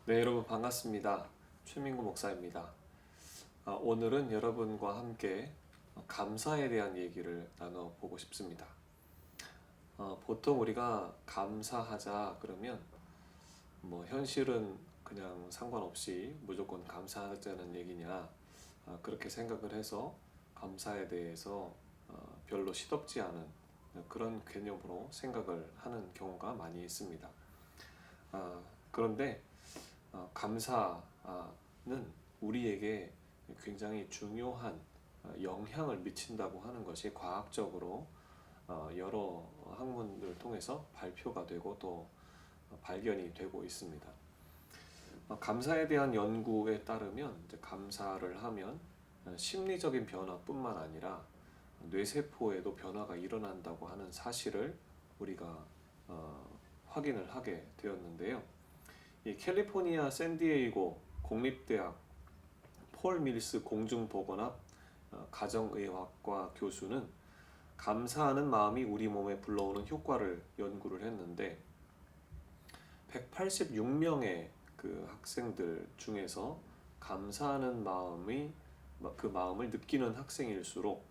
네, 여러분 반갑습니다. 최민구 목사입니다. 오늘은 여러분과 함께 감사에 대한 얘기를 나눠보고 싶습니다. 보통 우리가 감사하자 그러면 현실은 그냥 상관없이 무조건 감사하자는 얘기냐, 그렇게 생각을 해서 감사에 대해서 별로 시덥지 않은 그런 개념으로 생각을 하는 경우가 많이 있습니다. 그런데 감사는 우리에게 굉장히 중요한 영향을 미친다고 하는 것이 과학적으로 여러 학문을 통해서 발표가 되고 또 발견이 되고 있습니다. 감사에 대한 연구에 따르면 이제 감사를 하면 심리적인 변화뿐만 아니라 뇌세포에도 변화가 일어난다고 하는 사실을 우리가 확인을 하게 되었는데요. 이 캘리포니아 샌디에이고 공립대학 폴 밀스 공중보건학 가정의학과 교수는 감사하는 마음이 우리 몸에 불러오는 효과를 연구를 했는데 186명의 그 학생들 중에서 감사하는 마음이 그 마음을 느끼는 학생일수록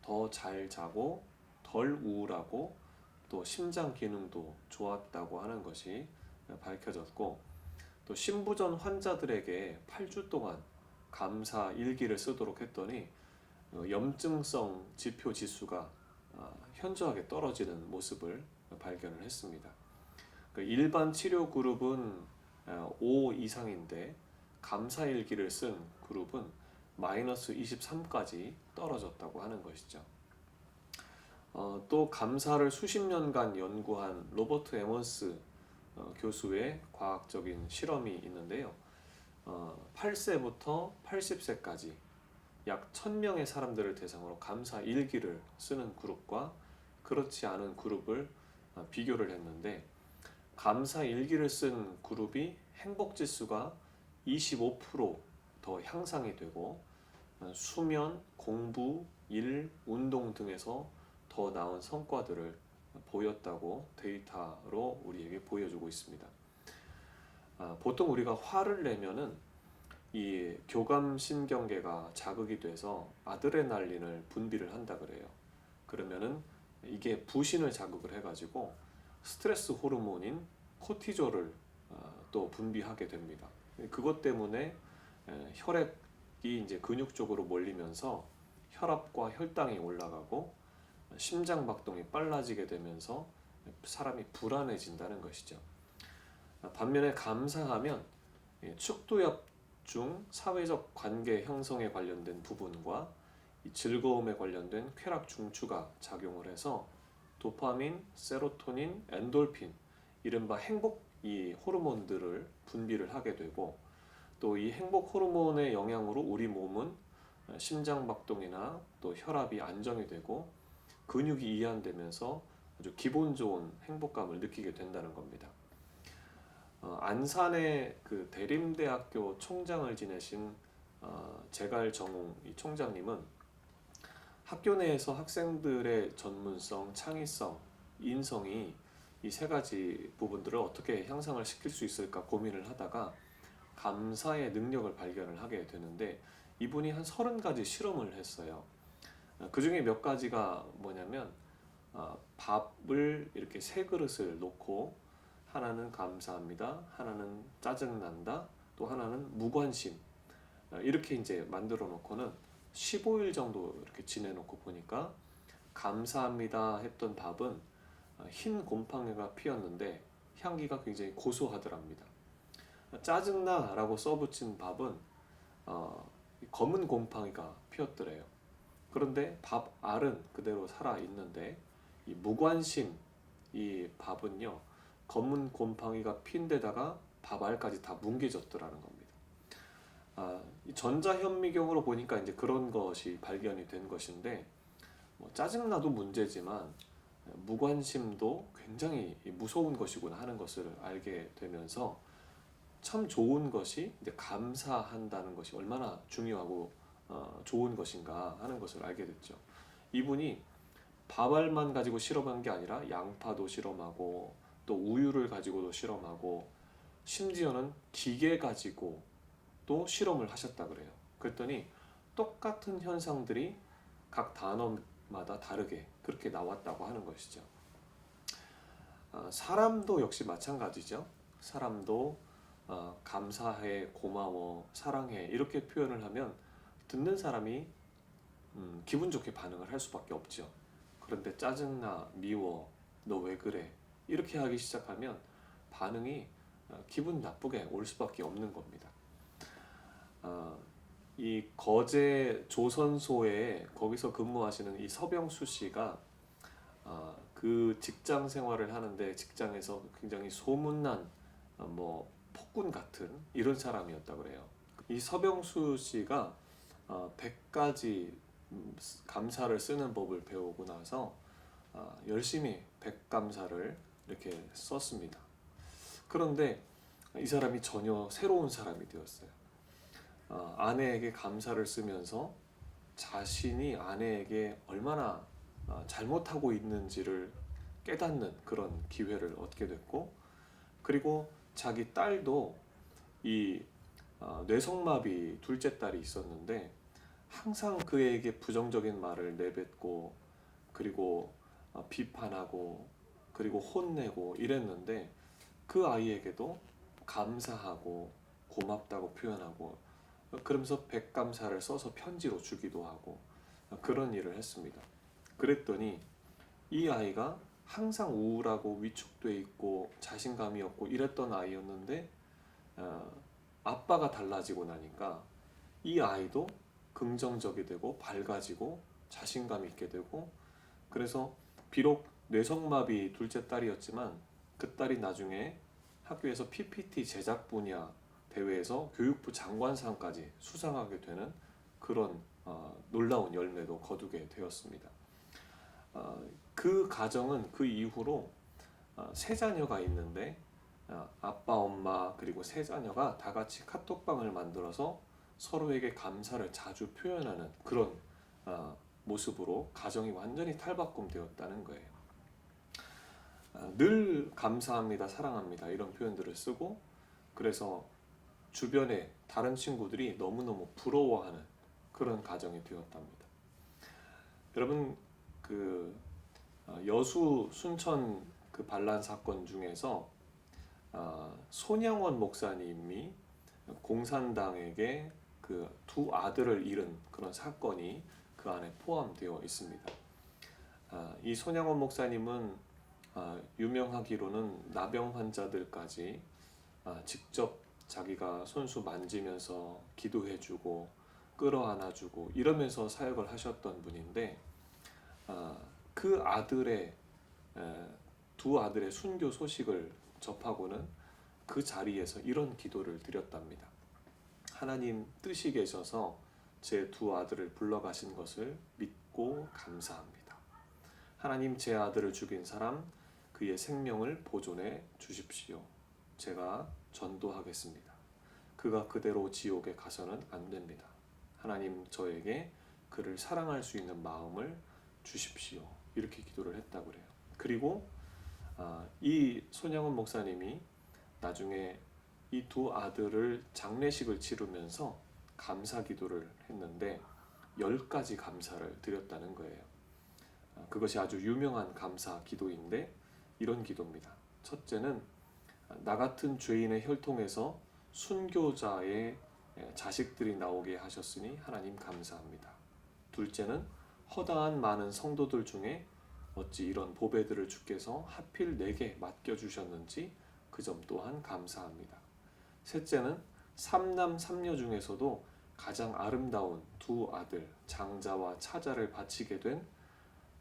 더 잘 자고 덜 우울하고 또 심장 기능도 좋았다고 하는 것이 밝혀졌고, 또 신부전 환자들에게 8주 동안 감사 일기를 쓰도록 했더니 염증성 지표 지수가 현저하게 떨어지는 모습을 발견을 했습니다. 일반 치료 그룹은 5 이상인데 감사 일기를 쓴 그룹은 마이너스 23까지 떨어졌다고 하는 것이죠. 또 감사를 수십 년간 연구한 로버트 에먼스 교수의 과학적인 실험이 있는데요. 8세부터 80세까지 약 1000명의 사람들을 대상으로 감사 일기를 쓰는 그룹과 그렇지 않은 그룹을 비교를 했는데, 감사 일기를 쓴 그룹이 행복 지수가 25%더 향상이 되고 수면, 공부, 일, 운동 등에서 더 나은 성과들을 보였다고 데이터로 우리에게 보여주고 있습니다. 보통 우리가 화를 내면은 이 교감신경계가 자극이 돼서 아드레날린을 분비를 한다 그래요. 그러면은 이게 부신을 자극을 해가지고 스트레스 호르몬인 코티졸을 또 분비하게 됩니다. 그것 때문에 혈액이 이제 근육 쪽으로 몰리면서 혈압과 혈당이 올라가고 심장 박동이 빨라지게 되면서 사람이 불안해진다는 것이죠. 반면에 감사하면 축두협 중 사회적 관계 형성에 관련된 부분과 즐거움에 관련된 쾌락 중추가 작용을 해서 도파민, 세로토닌, 엔돌핀, 이른바 행복 이 호르몬들을 분비를 하게 되고, 또 이 행복 호르몬의 영향으로 우리 몸은 심장 박동이나 또 혈압이 안정이 되고 근육이 이완되면서 아주 기본 좋은 행복감을 느끼게 된다는 겁니다. 안산의 그 대림대학교 총장을 지내신 제갈정웅 이 총장님은 학교 내에서 학생들의 전문성, 창의성, 인성이 이 세 가지 부분들을 어떻게 향상을 시킬 수 있을까 고민을 하다가 감사의 능력을 발견을 하게 되는데, 이분이 한 30가지 실험을 했어요. 그 중에 몇 가지가 뭐냐면 밥을 이렇게 세 그릇을 놓고 하나는 감사합니다, 하나는 짜증난다, 또 하나는 무관심, 이렇게 이제 만들어 놓고는 15일 정도 이렇게 지내놓고 보니까 감사합니다 했던 밥은 흰 곰팡이가 피었는데 향기가 굉장히 고소하더랍니다. 짜증나 라고 써붙인 밥은 검은 곰팡이가 피었더래요. 그런데 밥 알은 그대로 살아 있는데 이 무관심 이 밥은요, 검은 곰팡이가 핀 데다가 밥 알까지 다 뭉개졌더라는 겁니다. 이 전자현미경으로 보니까 이제 그런 것이 발견이 된 것인데, 짜증나도 문제지만 무관심도 굉장히 무서운 것이구나 하는 것을 알게 되면서 참 좋은 것이 이제 감사한다는 것이 얼마나 중요하고 좋은 것인가 하는 것을 알게 됐죠. 이분이 밥알만 가지고 실험한 게 아니라 양파도 실험하고 또 우유를 가지고도 실험하고 심지어는 기계 가지고 또 실험을 하셨다 그래요. 그랬더니 똑같은 현상들이 각 단어마다 다르게 그렇게 나왔다고 하는 것이죠. 사람도 역시 마찬가지죠. 사람도 감사해, 고마워, 사랑해 이렇게 표현을 하면 듣는 사람이 기분 좋게 반응을 할 수밖에 없죠. 그런데 짜증나, 미워, 너 왜 그래 이렇게 하기 시작하면 반응이 기분 나쁘게 올 수밖에 없는 겁니다. 이 거제 조선소에 거기서 근무하시는 이 서병수 씨가 그 직장 생활을 하는데 직장에서 굉장히 소문난 뭐 폭군 같은 이런 사람이었다 그래요. 이 서병수 씨가 100가지 감사를 쓰는 법을 배우고 나서 열심히 백감사를 이렇게 썼습니다. 그런데 이 사람이 전혀 새로운 사람이 되었어요. 아내에게 감사를 쓰면서 자신이 아내에게 얼마나 잘못하고 있는지를 깨닫는 그런 기회를 얻게 됐고, 그리고 자기 딸도 이 뇌성마비 둘째 딸이 있었는데 항상 그에게 부정적인 말을 내뱉고 그리고 비판하고 그리고 혼내고 이랬는데 그 아이에게도 감사하고 고맙다고 표현하고 그러면서 백감사를 써서 편지로 주기도 하고 그런 일을 했습니다. 그랬더니 이 아이가 항상 우울하고 위축돼 있고 자신감이 없고 이랬던 아이였는데 아빠가 달라지고 나니까 이 아이도 긍정적이 되고 밝아지고 자신감 있게 되고, 그래서 비록 뇌성마비 둘째 딸이었지만 그 딸이 나중에 학교에서 PPT 제작 분야 대회에서 교육부 장관상까지 수상하게 되는 그런 놀라운 열매도 거두게 되었습니다. 그 가정은 그 이후로 세 자녀가 있는데 아빠, 엄마 그리고 세 자녀가 다 같이 카톡방을 만들어서 서로에게 감사를 자주 표현하는 그런 모습으로 가정이 완전히 탈바꿈되었다는 거예요. 늘 감사합니다, 사랑합니다 이런 표현들을 쓰고, 그래서 주변에 다른 친구들이 너무너무 부러워하는 그런 가정이 되었답니다. 여러분 그 여수 순천 그 반란 사건 중에서 손양원 목사님이 공산당에게 그 두 아들을 잃은 그런 사건이 그 안에 포함되어 있습니다. 이 손양원 목사님은 유명하기로는 나병 환자들까지 직접 자기가 손수 만지면서 기도해주고 끌어안아주고 이러면서 사역을 하셨던 분인데 그 아들의 두 아들의 순교 소식을 접하고는 그 자리에서 이런 기도를 드렸답니다. 하나님 뜻이 계셔서 제 두 아들을 불러가신 것을 믿고 감사합니다. 하나님 제 아들을 죽인 사람 그의 생명을 보존해 주십시오. 제가 전도하겠습니다. 그가 그대로 지옥에 가서는 안 됩니다. 하나님 저에게 그를 사랑할 수 있는 마음을 주십시오. 이렇게 기도를 했다고 그래요. 그리고 이 손양원 목사님이 나중에 이 두 아들을 장례식을 치르면서 감사 기도를 했는데 10가지 감사를 드렸다는 거예요. 그것이 아주 유명한 감사 기도인데 이런 기도입니다. 첫째는 나 같은 죄인의 혈통에서 순교자의 자식들이 나오게 하셨으니 하나님 감사합니다. 둘째는 허다한 많은 성도들 중에 어찌 이런 보배들을 주께서 하필 내게 맡겨주셨는지 그 점 또한 감사합니다. 셋째는 삼남 삼녀 중에서도 가장 아름다운 두 아들 장자와 차자를 바치게 된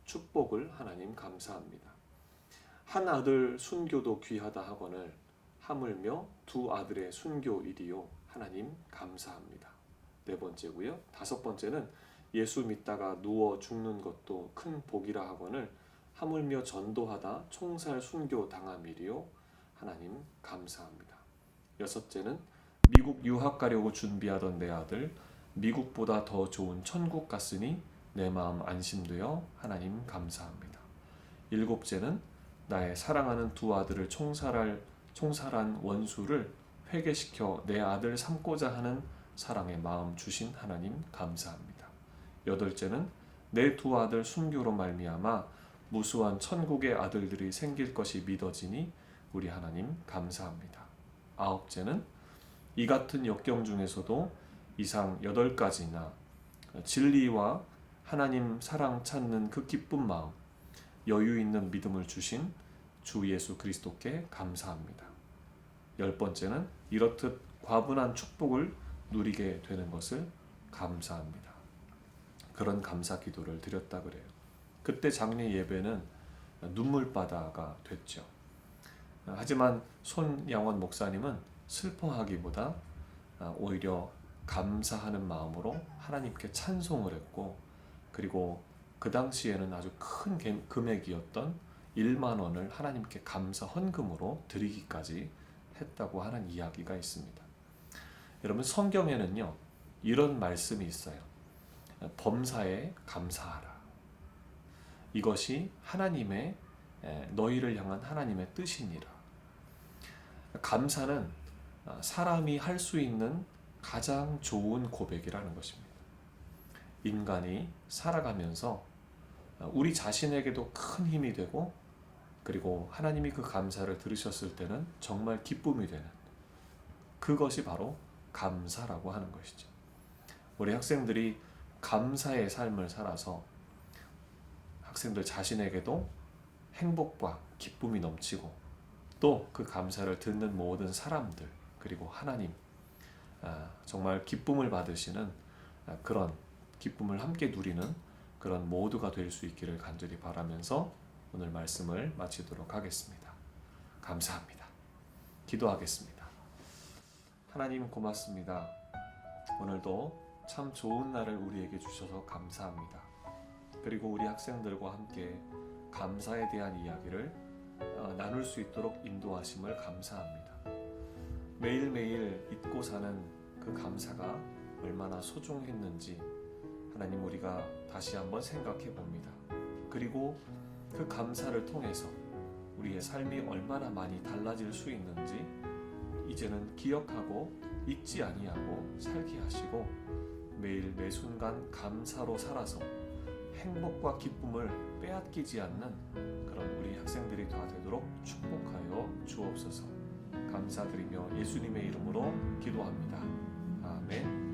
축복을 하나님 감사합니다. 한 아들 순교도 귀하다 하거늘 하물며 두 아들의 순교일이요 하나님 감사합니다. 네 번째고요. 다섯 번째는 예수 믿다가 누워 죽는 것도 큰 복이라 하거늘 하물며 전도하다 총살 순교 당함이리요 하나님 감사합니다. 여섯째는 미국 유학 가려고 준비하던 내 아들 미국보다 더 좋은 천국 갔으니 내 마음 안심되어 하나님 감사합니다. 일곱째는 나의 사랑하는 두 아들을 총살한 원수를 회개시켜 내 아들 삼고자 하는 사랑의 마음 주신 하나님 감사합니다. 여덟째는 내 두 아들 순교로 말미암아 무수한 천국의 아들들이 생길 것이 믿어지니 우리 하나님 감사합니다. 아홉째는 이 같은 역경 중에서도 이상 8가지나 진리와 하나님 사랑 찾는 그 기쁜 마음, 여유 있는 믿음을 주신 주 예수 그리스도께 감사합니다. 10번째는 이렇듯 과분한 축복을 누리게 되는 것을 감사합니다. 그런 감사 기도를 드렸다 그래요. 그때 장례 예배는 눈물바다가 됐죠. 하지만 손양원 목사님은 슬퍼하기보다 오히려 감사하는 마음으로 하나님께 찬송을 했고, 그리고 그 당시에는 아주 큰 금액이었던 1만 원을 하나님께 감사 헌금으로 드리기까지 했다고 하는 이야기가 있습니다. 여러분, 성경에는요 이런 말씀이 있어요. 범사에 감사하라. 이것이 하나님의 너희를 향한 하나님의 뜻이니라. 감사는 사람이 할 수 있는 가장 좋은 고백이라는 것입니다. 인간이 살아가면서 우리 자신에게도 큰 힘이 되고, 그리고 하나님이 그 감사를 들으셨을 때는 정말 기쁨이 되는, 그것이 바로 감사라고 하는 것이죠. 우리 학생들이 감사의 삶을 살아서 학생들 자신에게도 행복과 기쁨이 넘치고, 또 그 감사를 듣는 모든 사람들, 그리고 하나님, 정말 기쁨을 받으시는 그런 기쁨을 함께 누리는 그런 모두가 될 수 있기를 간절히 바라면서 오늘 말씀을 마치도록 하겠습니다. 감사합니다. 기도하겠습니다. 하나님 고맙습니다. 오늘도 참 좋은 날을 우리에게 주셔서 감사합니다. 그리고 우리 학생들과 함께 감사에 대한 이야기를 나눌 수 있도록 인도하심을 감사합니다. 매일매일 잊고 사는 그 감사가 얼마나 소중했는지 하나님, 우리가 다시 한번 생각해 봅니다. 그리고 그 감사를 통해서 우리의 삶이 얼마나 많이 달라질 수 있는지 이제는 기억하고 잊지 아니하고 살게 하시고, 매일 매순간 감사로 살아서 행복과 기쁨을 빼앗기지 않는 그런 우리 학생들이 다 되도록 축복하여 주옵소서. 감사드리며 예수님의 이름으로 기도합니다. 아멘.